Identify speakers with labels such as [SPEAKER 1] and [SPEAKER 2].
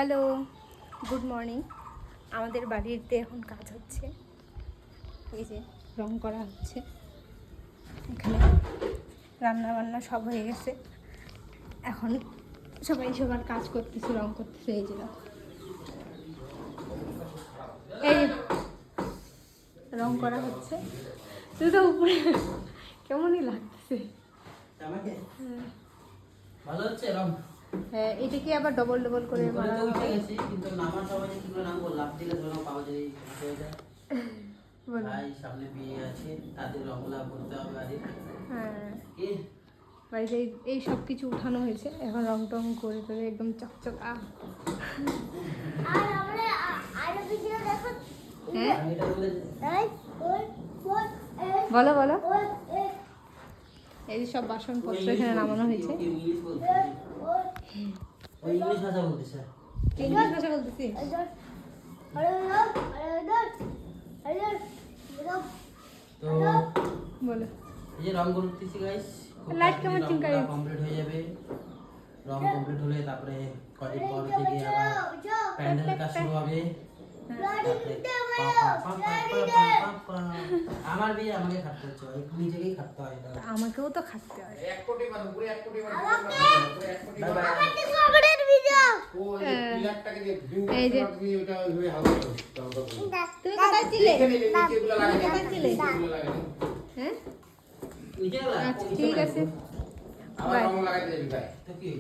[SPEAKER 1] Hello, good morning. আমাদের বাড়িতে এখন কাজ হচ্ছে, এই যে রং করা হচ্ছে। এখানে রান্না বান্না সব হয়ে গেছে, এখন সবাই সবার কাজ করতেছে, রং করতেছে। এই যে এই রং করা হচ্ছে। তুই তো উপরে কেমনই লাগতেছে।
[SPEAKER 2] ভালো হচ্ছে রং।
[SPEAKER 1] হ্যাঁ, এটা কি আবার ডবল ডবল করে মারা
[SPEAKER 2] তো উঠে
[SPEAKER 1] হবে?
[SPEAKER 2] গেছি, কিন্তু নামার সময় যে কি করে নামবো, লাফ দিলে ধরো পাওয়া যায় হয়ে যায়। ভাই সামনে বিয়ে আছে, তাদের রংলা করতে হবে আরে।
[SPEAKER 1] হ্যাঁ,
[SPEAKER 2] কি
[SPEAKER 1] বাড়িতে এই সব কিছু উঠানো হয়েছে, এখন রং টং করে করে একদম চকচক।
[SPEAKER 3] আর আমরা আরো ভিডিও দেখো।
[SPEAKER 1] হ্যাঁ,
[SPEAKER 2] আমি এটা বলে
[SPEAKER 1] বলো বলো। এই যে সব বাসনপত্র এখানে নামানো হয়েছে।
[SPEAKER 2] ইংলিশ বলতে ওই ইংলিশ ভাষা বলতেছে।
[SPEAKER 1] ইংলিশ ভাষা বলতেছি।
[SPEAKER 2] তো
[SPEAKER 1] বলো।
[SPEAKER 2] এই যে রং করতেছি গাইস,
[SPEAKER 1] লাইট কেমন চিমকাই
[SPEAKER 2] কমপ্লিট হয়ে যাবে। রং কমপ্লিট হলে তারপরে কদিন পর থেকে আবার প্যান্ডেল কাজ শুরু হবে। আমার বিয়ে আমাকে খাটতে হচ্ছে, একটু নিজেকেই খাটতে হয়।
[SPEAKER 1] আমাকেও তো খাটতে হয়। এই যে তুমি কোথায় ছিলে? কোথায় ছিলে? হ্যাঁ,
[SPEAKER 2] নিচে
[SPEAKER 1] আচ্ছা ঠিক আছে, বাই।
[SPEAKER 2] তো কি